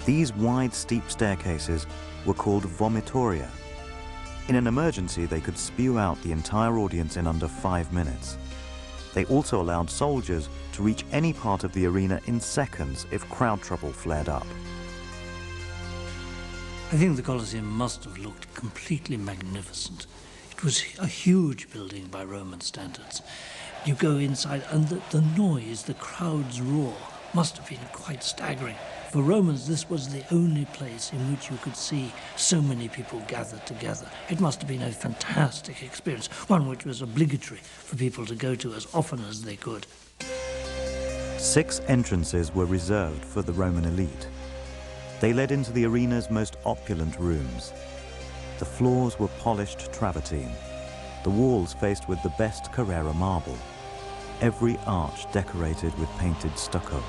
These wide, steep staircases were called vomitoria. In an emergency, they could spew out the entire audience in under 5 minutes. They also allowed soldiers to reach any part of the arena in seconds if crowd trouble flared up. I think the Colosseum must have looked completely magnificent. It was a huge building by Roman standards. You go inside and the noise, the crowd's roar, must have been quite staggering. For Romans, this was the only place in which you could see so many people gathered together. It must have been a fantastic experience, one which was obligatory for people to go to as often as they could. 6 entrances were reserved for the Roman elite. They led into the arena's most opulent rooms. The floors were polished travertine, the walls faced with the best Carrara marble, every arch decorated with painted stucco,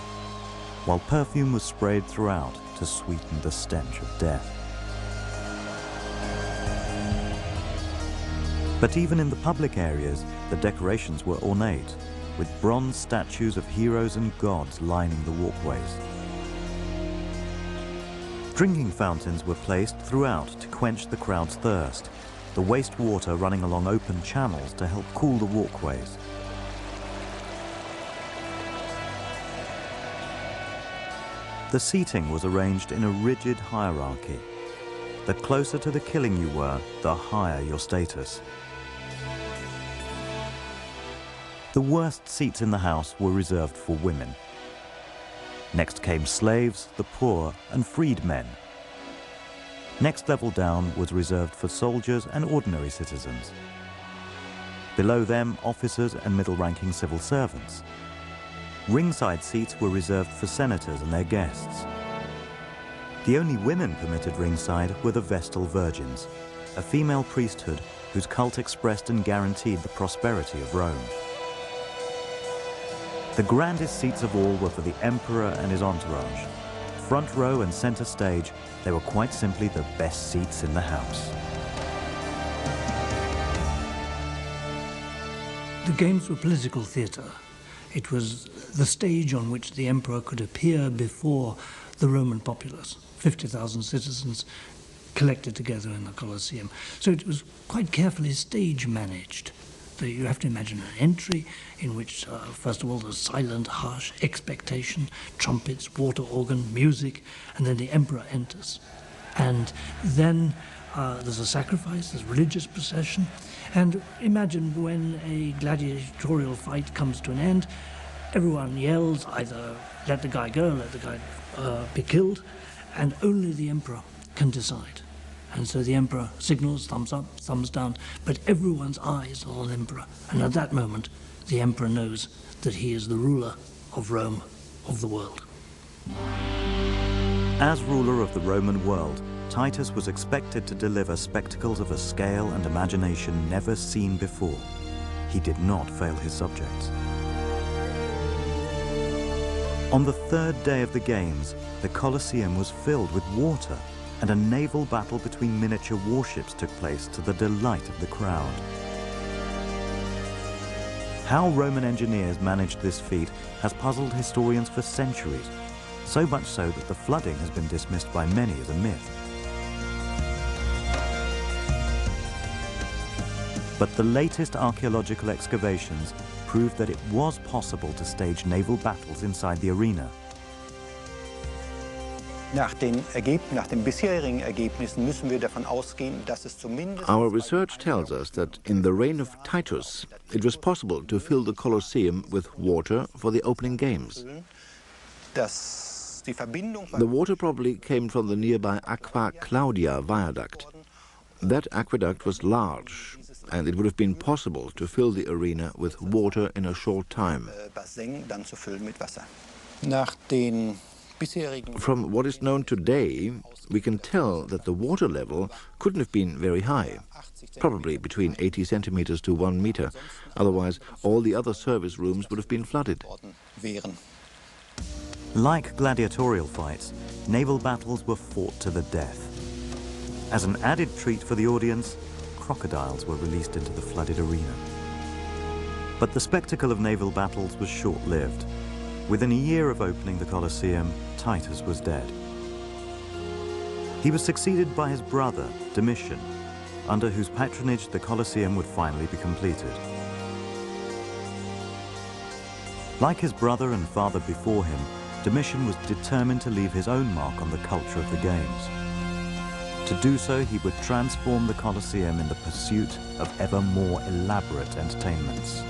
while perfume was sprayed throughout to sweeten the stench of death. But even in the public areas, the decorations were ornate, with bronze statues of heroes and gods lining the walkways. Drinking fountains were placed throughout to quench the crowd's thirst, the wastewater running along open channels to help cool the walkways. The seating was arranged in a rigid hierarchy. The closer to the killing you were, the higher your status. The worst seats in the house were reserved for women. Next came slaves, the poor, and freedmen. Next level down was reserved for soldiers and ordinary citizens. Below them, officers and middle-ranking civil servants. Ringside seats were reserved for senators and their guests. The only women permitted ringside were the Vestal Virgins, a female priesthood whose cult expressed and guaranteed the prosperity of Rome. The grandest seats of all were for the emperor and his entourage. Front row and center stage, they were quite simply the best seats in the house. The games were political theatre. It was the stage on which the emperor could appear before the Roman populace, 50,000 citizens collected together in the Colosseum. So it was quite carefully stage managed. So you have to imagine an entry in which, first of all, there's silent, harsh expectation, trumpets, water organ, music, and then the emperor enters. And then there's a sacrifice, there's religious procession. And imagine when a gladiatorial fight comes to an end, everyone yells either let the guy go, let the guy be killed, and only the emperor can decide. And so the emperor signals, thumbs up, thumbs down, but everyone's eyes are on the emperor. And at that moment, the emperor knows that he is the ruler of Rome, of the world. As ruler of the Roman world, Titus was expected to deliver spectacles of a scale and imagination never seen before. He did not fail his subjects. On the 3rd day of the Games, the Colosseum was filled with water, and a naval battle between miniature warships took place to the delight of the crowd. How Roman engineers managed this feat has puzzled historians for centuries, so much so that the flooding has been dismissed by many as a myth. But the latest archaeological excavations proved that it was possible to stage naval battles inside the arena. Our research tells us that in the reign of Titus, it was possible to fill the Colosseum with water for the opening games. The water probably came from the nearby Aqua Claudia viaduct. That aqueduct was large, and it would have been possible to fill the arena with water in a short time. From what is known today, we can tell that the water level couldn't have been very high, probably between 80 centimeters to 1 meter. Otherwise, all the other service rooms would have been flooded. Like gladiatorial fights, naval battles were fought to the death. As an added treat for the audience, crocodiles were released into the flooded arena. But the spectacle of naval battles was short-lived. Within a year of opening the Colosseum, Titus was dead. He was succeeded by his brother, Domitian, under whose patronage the Colosseum would finally be completed. Like his brother and father before him, Domitian was determined to leave his own mark on the culture of the games. To do so, he would transform the Colosseum in the pursuit of ever more elaborate entertainments.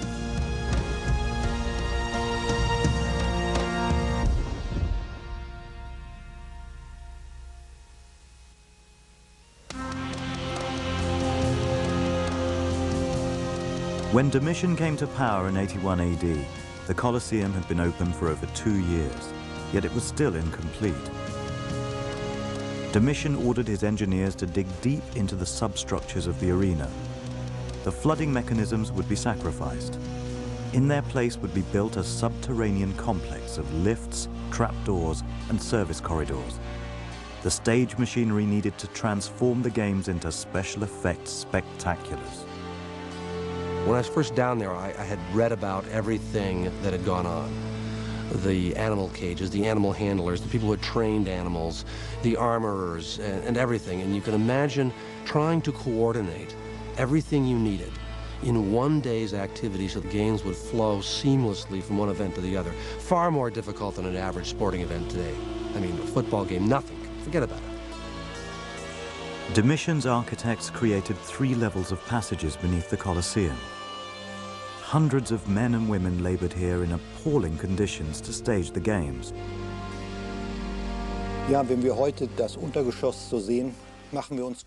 When Domitian came to power in 81 AD, the Colosseum had been open for over 2 years, yet it was still incomplete. Domitian ordered his engineers to dig deep into the substructures of the arena. The flooding mechanisms would be sacrificed. In their place would be built a subterranean complex of lifts, trapdoors, and service corridors. The stage machinery needed to transform the games into special effects spectaculars. When I was first down there, I had read about everything that had gone on. The animal cages, the animal handlers, the people who had trained animals, the armorers, and everything. And you can imagine trying to coordinate everything you needed in one day's activity so the games would flow seamlessly from one event to the other. Far more difficult than an average sporting event today. I mean, a football game, nothing. Forget about it. Domitian's architects created 3 levels of passages beneath the Colosseum. Hundreds of men and women labored here in appalling conditions to stage the games.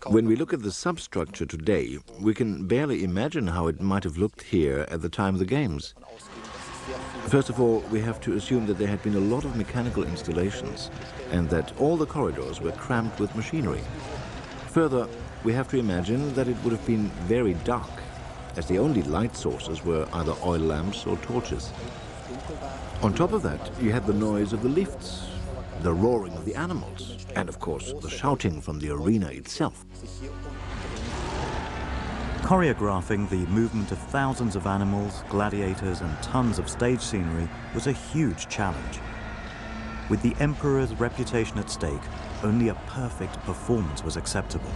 When we look at the substructure today, we can barely imagine how it might have looked here at the time of the games. First of all, we have to assume that there had been a lot of mechanical installations and that all the corridors were crammed with machinery. Further, we have to imagine that it would have been very dark, as the only light sources were either oil lamps or torches. On top of that, you had the noise of the lifts, the roaring of the animals, and of course, the shouting from the arena itself. Choreographing the movement of thousands of animals, gladiators, and tons of stage scenery was a huge challenge. With the emperor's reputation at stake, only a perfect performance was acceptable.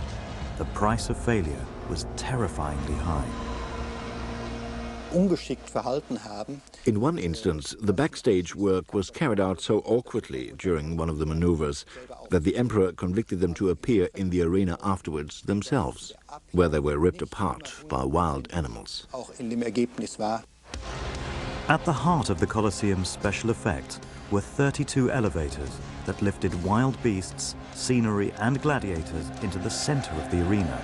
The price of failure was terrifyingly high. In one instance, the backstage work was carried out so awkwardly during one of the maneuvers that the emperor convicted them to appear in the arena afterwards themselves, where they were ripped apart by wild animals. At the heart of the Colosseum's special effects were 32 elevators that lifted wild beasts, scenery, and gladiators into the center of the arena.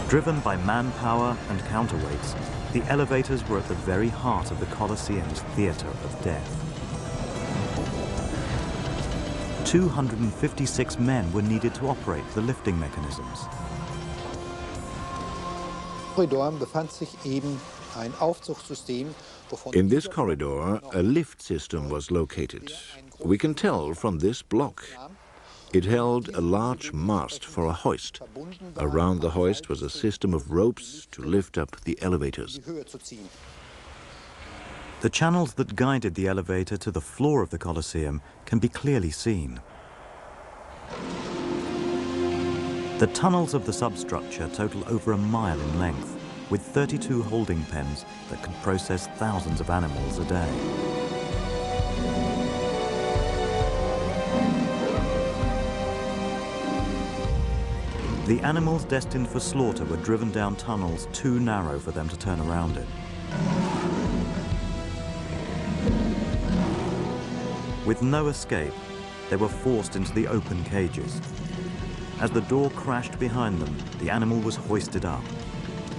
Driven by manpower and counterweights, the elevators were at the very heart of the Colosseum's theater of death. 256 men were needed to operate the lifting mechanisms. In this corridor, a lift system was located. We can tell from this block. It held a large mast for a hoist. Around the hoist was a system of ropes to lift up the elevators. The channels that guided the elevator to the floor of the Colosseum can be clearly seen. The tunnels of the substructure total over a mile in length, with 32 holding pens that could process thousands of animals a day. The animals destined for slaughter were driven down tunnels too narrow for them to turn around in. With no escape, they were forced into the open cages. As the door crashed behind them, the animal was hoisted up.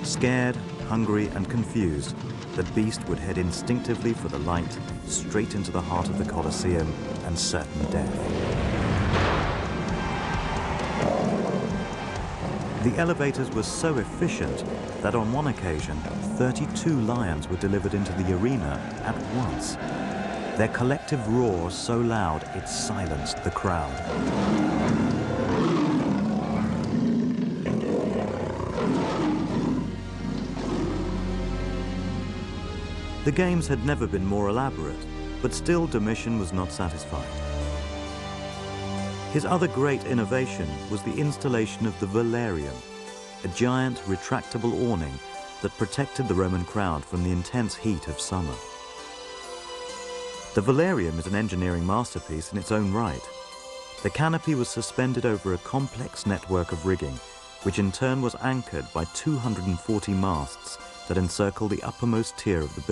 Scared, hungry, and confused, the beast would head instinctively for the light, straight into the heart of the Colosseum and certain death. The elevators were so efficient that on one occasion, 32 lions were delivered into the arena at once. Their collective roar so loud it silenced the crowd. The games had never been more elaborate. But still Domitian was not satisfied. His other great innovation was the installation of the velarium, a giant retractable awning that protected the Roman crowd from the intense heat of summer. The velarium is an engineering masterpiece in its own right. The canopy was suspended over a complex network of rigging, which in turn was anchored by 240 masts that encircle the uppermost tier of the building.